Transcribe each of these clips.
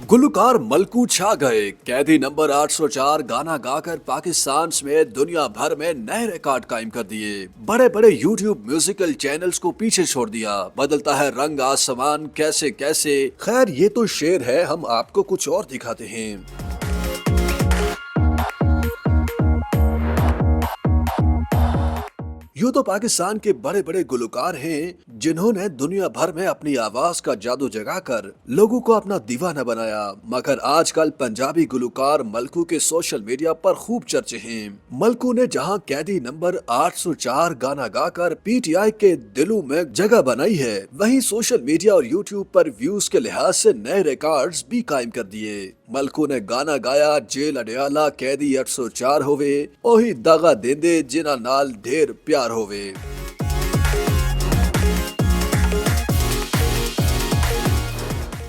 गुलकार मलकू छा गए। कैदी नंबर 804 गाना गाकर पाकिस्तान समेत दुनिया भर में नए रिकॉर्ड कायम कर दिए। बड़े बड़े यूट्यूब म्यूजिकल चैनल्स को पीछे छोड़ दिया। बदलता है रंग आसमान कैसे कैसे। खैर ये तो शेर है, हम आपको कुछ और दिखाते हैं। यूं तो पाकिस्तान के बड़े बड़े गुलकार हैं जिन्होंने दुनिया भर में अपनी आवाज का जादू जगाकर लोगों को अपना दीवाना बनाया, मगर आजकल पंजाबी गुलकार मलकू के सोशल मीडिया पर खूब चर्चे हैं। मलकू ने जहां कैदी नंबर 804 गाना गाकर पीटीआई के दिलों में जगह बनाई है, वहीं सोशल मीडिया और यूट्यूब पर व्यूज के लिहाज से नए रिकॉर्ड्स भी कायम कर दिए। मलकू ने गाना गाया जेल अडियाला कैदी 804 होवे ओही दगा देंदे जिन्हां नाल ढेर प्यार होवे।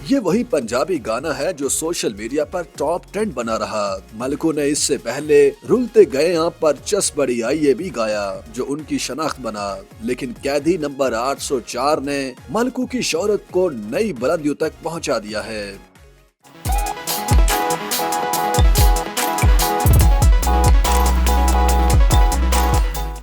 ये वही पंजाबी गाना है जो सोशल मीडिया पर टॉप ट्रेंड बना रहा। मलकू ने इससे पहले रुलते गए यहाँ पर चस बड़ी आई ये भी गाया जो उनकी शनाख्त बना, लेकिन कैदी नंबर 804 ने मलकू की शोहरत को नई बुलंदियों तक पहुँचा दिया है।